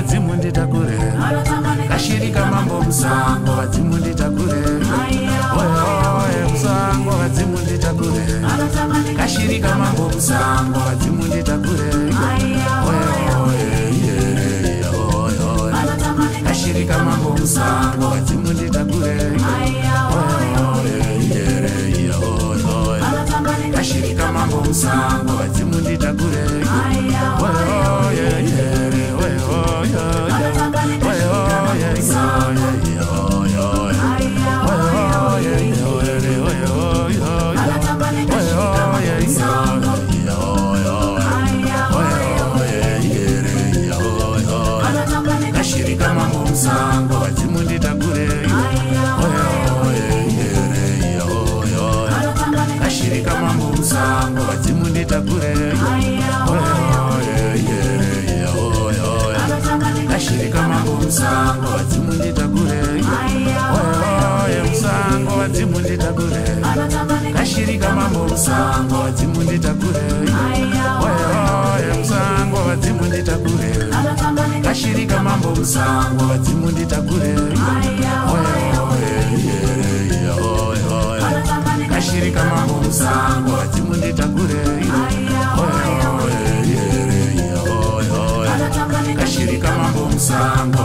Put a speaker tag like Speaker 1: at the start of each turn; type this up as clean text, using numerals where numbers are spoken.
Speaker 1: vadzimu nditakure kashirika mambo musango vadzimu nditakure oye musango vadzimu nditakure kashirika mambo musango vadzimu nditakure kashirika mambo musango vadzimu nditakure kashirika mambo musango vadzimu nditakure kashirika mambo musango vadzimu nditakure kashirika mambo musango vadzimu nditakure kashirika mambo musango vadzimu nditakure musango vadzimu nditakure kashirika mambo musango vadzimu nditakure musango vadzimu nditakure kashirika mambo musango vadzimu nditakure kashirika mambo musango vadzimu nditakure kashirika mambo musango